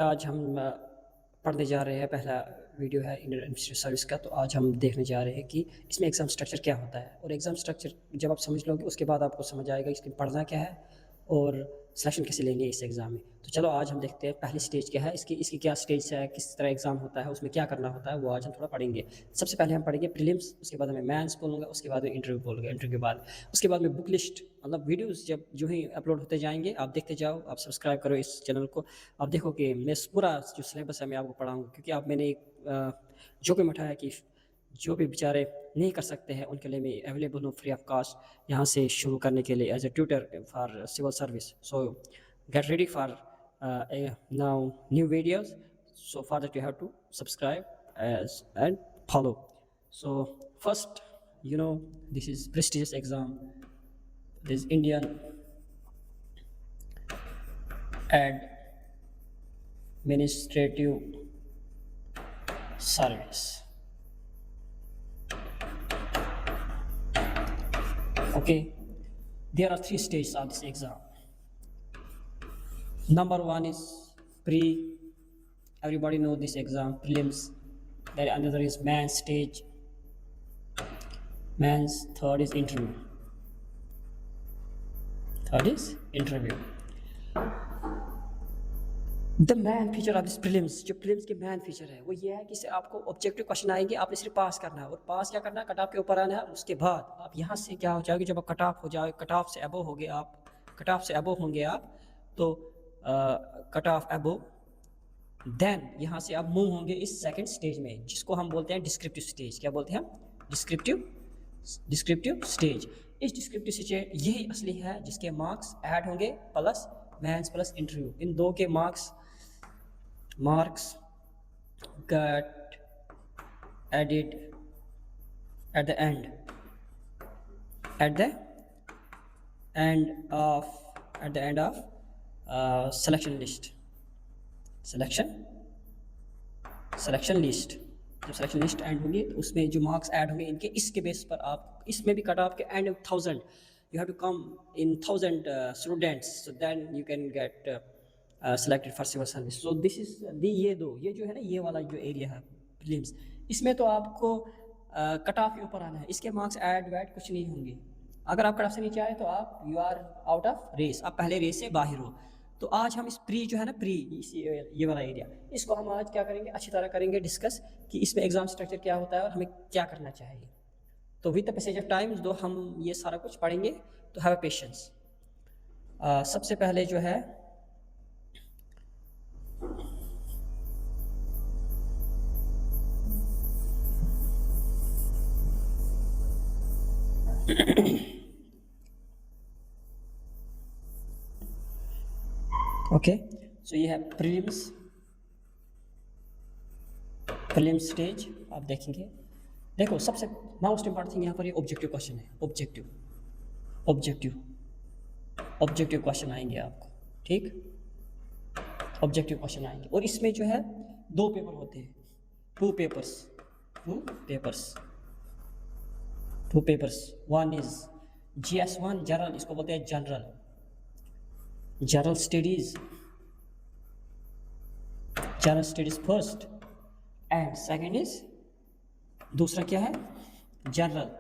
आज हम पढ़ने जा रहे हैं। पहला वीडियो है इंडियन एडमिनिस्ट्रेटिव सर्विस का। तो आज हम देखने जा रहे हैं कि इसमें एग्ज़ाम स्ट्रक्चर क्या होता है, और एग्ज़ाम स्ट्रक्चर जब आप समझ लोगे उसके बाद आपको समझ आएगा इसमें पढ़ना क्या है और सिलेक्शन कैसे लेंगे इस एग्ज़ाम में। तो चलो आज हम देखते हैं पहली स्टेज क्या है, इसकी इसकी क्या स्टेज है, किस तरह एग्ज़ाम होता है, उसमें क्या करना होता है, वो आज हम थोड़ा पढ़ेंगे। सबसे पहले हम पढ़ेंगे प्रीलिम्स, उसके बाद मैं मेंस बोलूँगा, उसके बाद में इंटरव्यू बोलूँगा, इंटरव्यू के बाद उसके बाद में बुक लिस्ट, मतलब वीडियोज़ जब जो ही अपलोड होते जाएंगे आप देखते जाओ, आप सब्सक्राइब करो इस चैनल को। आप देखो कि मैं पूरा जो सिलेबस है मैं आपको पढ़ाऊँगा, क्योंकि आप मैंने जो भी उठाया कि जो भी बेचारे नहीं कर सकते हैं उनके लिए मैं अवेलेबल हूँ फ्री ऑफ कॉस्ट यहाँ से शुरू करने के लिए as a tutor for civil service. So get ready for now new videos. So for that you have to subscribe as and follow. So first, this is prestigious exam, this Indian administrative service. Okay, there are 3 stages of this exam. Number 1 is pre, everybody know this exam, prelims. Then another is main stage, mains. Third is interview. The man feature of this prelims, जो prelims के man feature है वो ये है कि आपको objective question आएंगे, आपने सिर्फ पास करना है, और पास क्या करना है, कट ऑफ के ऊपर आना है। उसके बाद आप यहाँ से क्या हो जाएगी, जब आप कट ऑफ हो जाए, कट ऑफ से अबव हो गए आप, कट ऑफ से अबव होंगे आप, तो कट ऑफ अबव, देन यहाँ से आप मूव होंगे इस सेकंड स्टेज में, जिसको हम बोलते हैं डिस्क्रिप्टिव स्टेज। क्या बोलते हैं हम? Descriptive stage. इस डिस्क्रिप्टिव स्टेज यही असली है जिसके मार्क्स ऐड होंगे प्लस मेंस प्लस इंटरव्यू, इन दो के marks get added at the end of selection list. जब सिलेक्शन लिस्ट एंड होगी तो उसमें जो मार्क्स ऐड होंगे इनके, इसके बेस पर आप इसमें भी कट ऑफ के and 1000 you have to come in 1000 students, so then you can get selected for civil service. So this is ये जो है ना, ये वाला जो एरिया है प्रीलिम्स, इसमें तो आपको कट ऑफ के ऊपर आना है, इसके मार्क्स ऐड वैड कुछ नहीं होंगे। अगर आप कट ऑफ से नीचे आए तो आप you are out of race, आप पहले रेस से बाहर हो। तो आज हम इस प्री जो है ना, ये वाला एरिया, इसको हम आज क्या करेंगे, अच्छी तरह करेंगे डिस्कस कि इसमें एग्जाम स्ट्रक्चर क्या होता है और हमें क्या करना चाहिए। तो with the passage of time दो हम ये सारा कुछ पढ़ेंगे, तो हैव पेशेंस। सबसे पहले जो है ओके, सो ये है प्रीलिम्स स्टेज। आप देखेंगे, देखो सबसे मोस्ट इंपॉर्टेंट थिंग यहाँ पर ये ऑब्जेक्टिव क्वेश्चन है। ऑब्जेक्टिव क्वेश्चन आएंगे आपको, ठीक, ऑब्जेक्टिव क्वेश्चन आएंगे। और इसमें जो है 2 पेपर होते हैं, 2 papers. One is GS1 general, इसको बोलते हैं general studies first, and second is, दूसरा क्या है, जनरल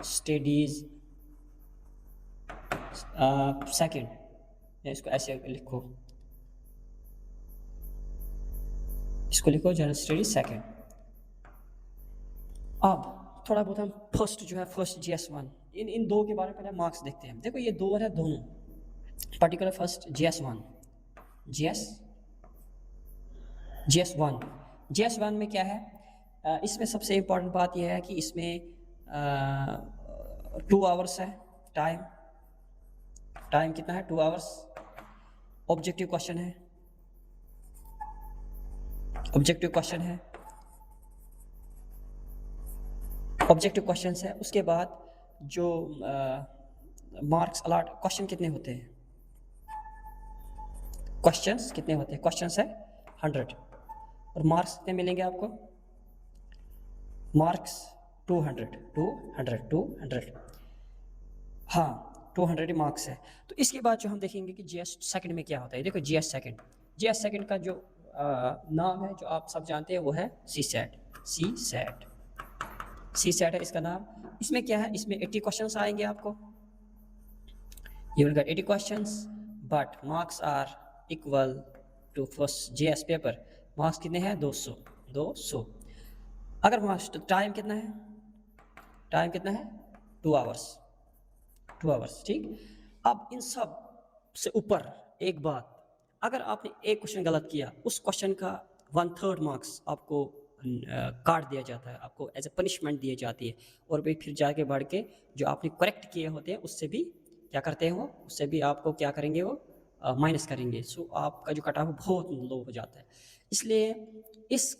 स्टडीज सेकंड, इसको ऐसे लिखो, जनरल स्टडीज सेकंड। अब थोड़ा बहुत हम फर्स्ट GS1, इन दो के बारे में पहले मार्क्स देखते हैं। देखो ये दो है दोनों, पर्टिकुलर फर्स्ट GS1 में क्या है, इसमें सबसे इम्पोर्टेंट बात यह है कि इसमें 2 आवर्स है टाइम कितना है, 2 आवर्स। ऑब्जेक्टिव क्वेश्चन है। उसके बाद जो मार्क्स अलॉट, क्वेश्चन कितने होते हैं, क्वेश्चंस है 100, और मार्क्स कितने मिलेंगे आपको, मार्क्स 200। हाँ, 200 मार्क्स है। तो इसके बाद जो हम देखेंगे कि जीएस सेकंड में क्या होता है। देखो जीएस सेकंड का जो नाम है जो आप सब जानते हैं वो है सी सेट है इसका नाम। इसमें क्या है, इसमें 80 क्वेश्चंस आएंगे आपको, you will get 80 questions, but marks are equal to first GS paper. Marks कितने हैं, 200। अगर मार्क्स टाइम कितना है, 2 आवर्स, ठीक। अब इन सब से ऊपर एक बात, अगर आपने एक क्वेश्चन गलत किया, उस क्वेश्चन का 1/3 मार्क्स आपको काट दिया जाता है, आपको एज ए पनिशमेंट दी जाती है। और फिर जाके बढ़ के जो आपने करेक्ट किए होते हैं उससे भी क्या करते हैं वो, उससे भी आपको क्या करेंगे वो माइनस करेंगे। सो आपका जो कट ऑफ बहुत लो हो जाता है। इसलिए इस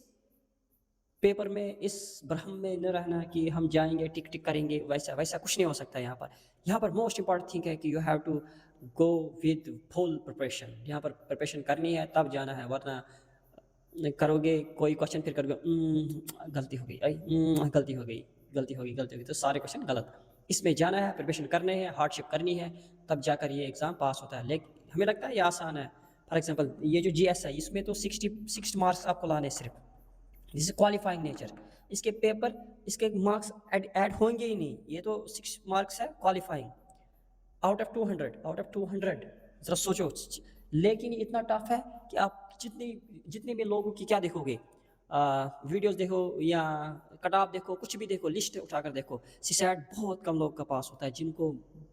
पेपर में, इस भ्रम में न रहना कि हम जाएंगे टिक टिक करेंगे, वैसा कुछ नहीं हो सकता। यहाँ पर मोस्ट इंपॉर्टेंट थिंग है कि you have to go with full preparation. यहाँ पर प्रिपरेशन करनी है तब जाना है, वरना करोगे कोई क्वेश्चन फिर करोगे गलती हो गई तो सारे क्वेश्चन गलत। इसमें जाना है, प्रिपरेशन करने हैं, हार्डशिप करनी है, तब जाकर ये एग्ज़ाम पास होता है। लेकिन हमें लगता है ये आसान है। फॉर एग्जांपल ये जो जीएस है, इसमें तो 60 मार्क्स आपको लाने सिर्फ, दिस इज क्वालिफाइंग नेचर। इसके पेपर, इसके मार्क्स ऐड होंगे ही नहीं, ये तो 6 मार्क्स है क्वालिफाइंग आउट ऑफ 200। ज़रा सोचो। लेकिन इतना टफ है कि आप जितने भी लोगों की क्या देखोगे, वीडियोस देखो या कटाप देखो, कुछ भी देखो, लिस्ट उठाकर देखो, सीसैट बहुत कम लोग का पास होता है जिनको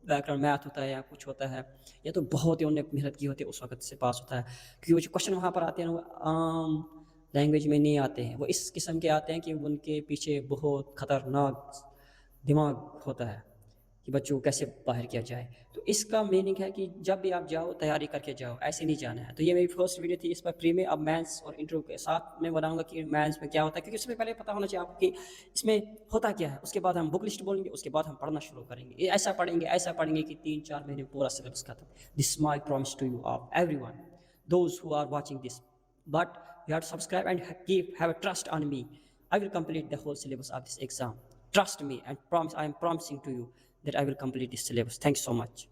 बैकग्राउंड मैथ होता है या कुछ होता है, या तो बहुत ही उन्होंने मेहनत की होती है उस वक्त से पास होता है। क्योंकि वो जो क्वेश्चन वहाँ पर आते हैं वो आम लैंग्वेज में नहीं आते हैं, वो इस किस्म के आते हैं कि उनके पीछे बहुत ख़तरनाक दिमाग होता है कि बच्चों को कैसे बाहर किया जाए। तो इसका मीनिंग है कि जब भी आप जाओ तैयारी करके जाओ, ऐसे नहीं जाना है। तो ये मेरी फर्स्ट वीडियो थी इस पर प्री में। अब मेंस और इंटरव्यू के साथ मैं बताऊंगा कि मेंस में क्या होता है, क्योंकि उसमें पहले पता होना चाहिए आपको कि इसमें होता क्या है। उसके बाद हम बुक लिस्ट बोलेंगे, उसके बाद हम पढ़ना शुरू करेंगे। ये ऐसा पढ़ेंगे कि 3-4 महीने पूरा सिलेबस खत्म। This my promise to you of everyone those who are watching this, but you have to subscribe and have a trust on me. I will complete the whole syllabus of this exam. Trust me and I am promising to you that I will complete this syllabus. Thanks so much.